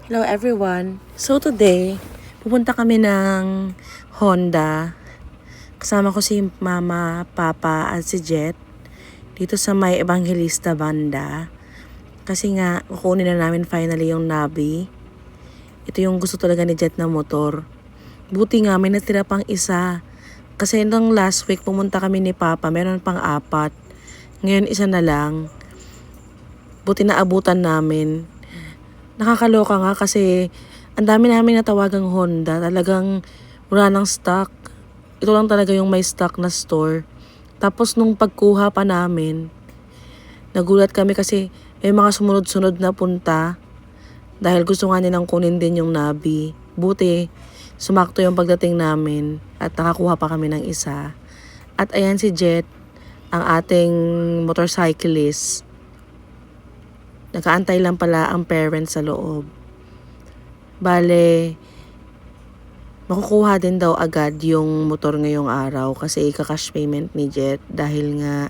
Hello everyone! So today, pupunta kami ng Honda. Kasama ko si Mama, Papa at si Jet dito sa may Evangelista banda. Kasi nga, kukunin na namin finally yung Nabi. Ito yung gusto talaga ni Jet na motor. Buti nga, may natira pang isa. Kasi nung last week, pumunta kami ni Papa, meron pang 4. Ngayon, isa na lang. Buti na abutan namin. Nakakaloka nga kasi ang dami namin natawagang Honda. Talagang wala nang stock. Ito lang talaga yung may stock na store. Tapos nung pagkuha pa namin, nagulat kami kasi may mga sumunod-sunod na punta. Dahil gusto nga nilang kunin din yung Nabi. Buti, sumakto yung pagdating namin at nakakuha pa kami ng isa. At ayan si Jet, ang ating motorcyclist. Nakaantay lang pala ang parents sa loob. Bale, makukuha din daw agad yung motor ngayong araw kasi ika-cash payment ni Jet dahil nga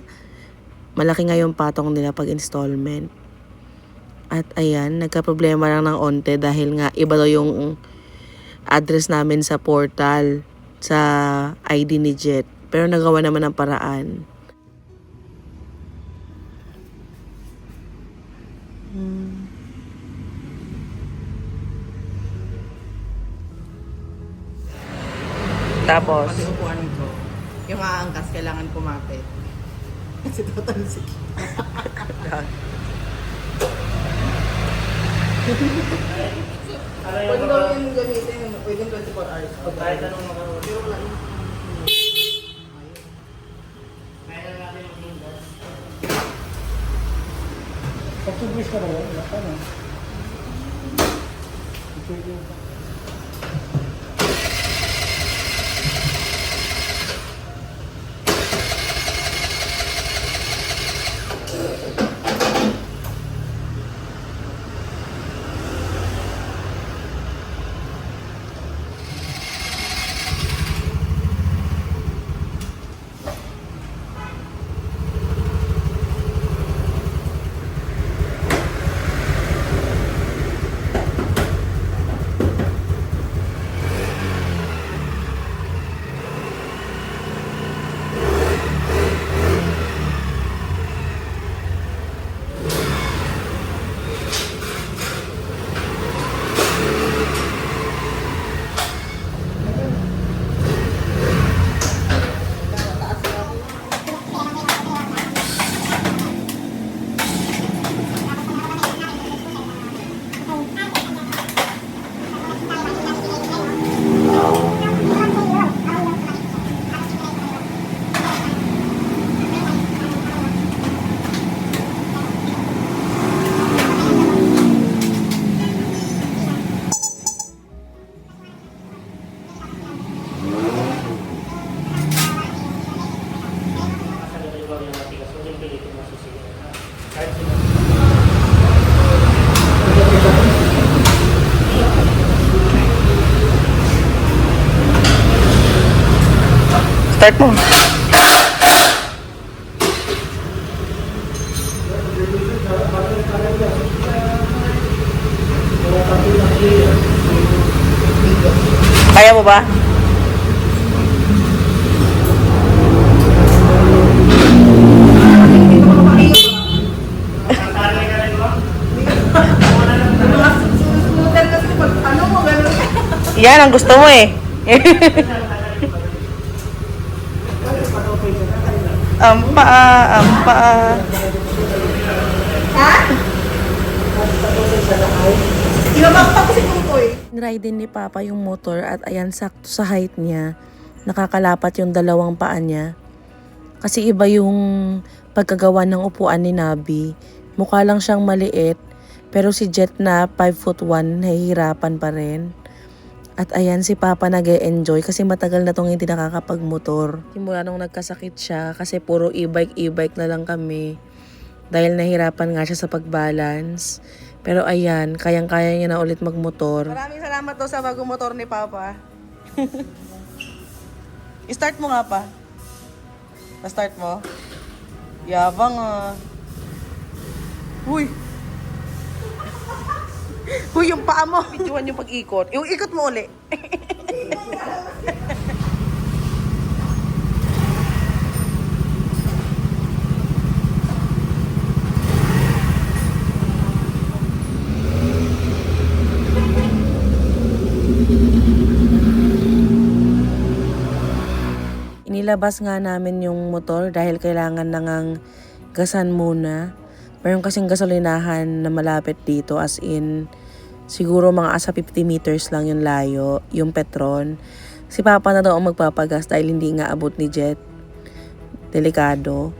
malaki nga yung patong nila pag installment. At ayan, nagka-problema lang ng onte dahil nga iba daw yung address namin sa portal sa ID ni Jet. Pero nagawa naman ng paraan. Tapos, Pati upuan ko. Yung aangkas, kailangan kumapit. Kasi tatalsik. Pwede daw yung gamitin, pwede 24 hours. Kahit anong makaroon. Pero wala yun. Pag-tubis ka ba yun? Wala ka na. Pwede yun. start mo. Kaya mo ba? Yan ang gusto mo eh. Ampa. Ha? Ibabakpak ko si Tutoy. Niride din ni Papa yung motor at ayan sakto sa height niya. Nakakalapat yung dalawang paa niya. Kasi iba yung pagkagawa ng upuan ni Nabi. Mukha lang siyang maliit. Pero si Jet na 5'1", nahihirapan pa rin. At ayan si Papa nag-e-enjoy kasi matagal na tong hindi nakakapagmotor. Simula nung nagkasakit siya kasi puro e-bike na lang kami. Dahil nahirapan nga siya sa pag-balance. Pero ayan, kayang-kaya niya na ulit magmotor. Maraming salamat daw sa bagong motor ni Papa. I-start mo nga pa. Na-start mo? Yabang ah. Uy! Huy, yung paa mo. Bituan yung pag-ikot. Yung ikot mo uli. Inilabas nga namin yung motor dahil kailangan nangang gasan muna. Meron kasing gasolinahan na malapit dito, as in siguro mga asa 50 meters lang yung layo, yung Petron. Si Papa na daw ang magpapagas dahil hindi nga abot ni Jet. Delikado.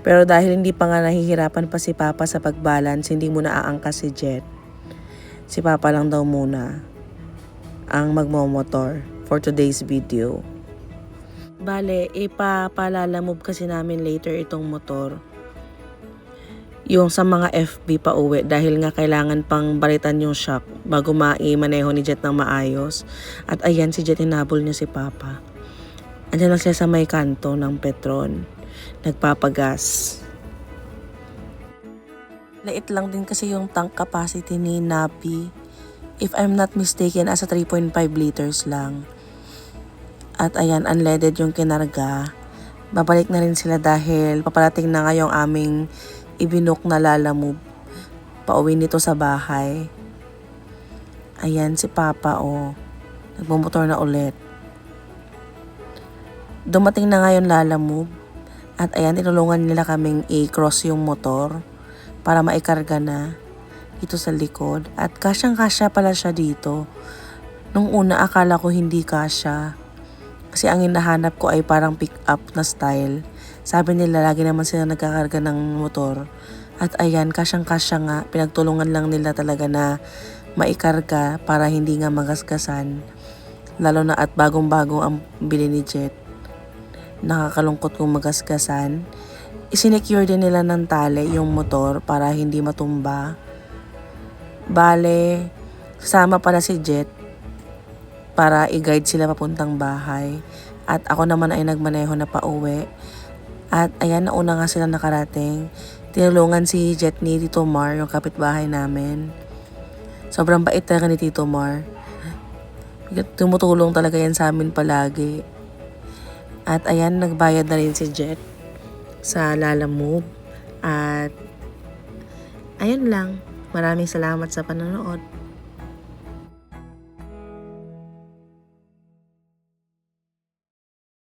Pero dahil hindi pa nga nahihirapan pa si Papa sa pagbalance, hindi muna aangkas si Jet. Si Papa lang daw muna ang magmomotor for today's video. Bale, ipapalalamove kasi namin later itong motor. Yung sa mga FB pa uwi dahil nga kailangan pang balitan yung shock bago maimaneho ni Jet ng maayos. At ayan, si Jet, hinabol niya si Papa. Andiyan lang siya sa may kanto ng Petron. Nagpapagas. Lait lang din kasi yung tank capacity ni Napi. If I'm not mistaken, asa 3.5 liters lang. At ayan, unleaded yung kinarga. Babalik na rin sila dahil paparating na nga yung aming ibinok na lalamove. Pauwi nito sa bahay. Ayan si Papa, oh. Nagmumotor na ulit. Dumating na nga yung lalamove. At ayan, tinulungan nila kaming i-cross yung motor para maikarga na dito sa likod. At kasyang-kasya pala siya dito. Nung una, akala ko hindi kasya. Kasi ang hinahanap ko ay parang pick-up na style. Sabi nila lagi naman sila nagkakarga ng motor. At ayan, kasyang-kasya nga. Pinagtulungan lang nila talaga na maikarga para hindi nga magasgasan. Lalo na at bagong-bago ang bili ni Jet. Nakakalungkot kung magasgasan. Isinecure din nila ng tali yung motor para hindi matumba. Bale, sama pala si Jet para i-guide sila papuntang bahay. At ako naman ay nagmaneho na pauwi. At ayan, nauna nga sila nakarating. Tinulungan si Jet ni Tito Mar, yung kapitbahay namin. Sobrang bait talaga ni Tito Mar. Tumutulong talaga yan sa amin palagi. At ayan, nagbayad na rin si Jet sa lalamove. At ayan lang. Maraming salamat sa panonood.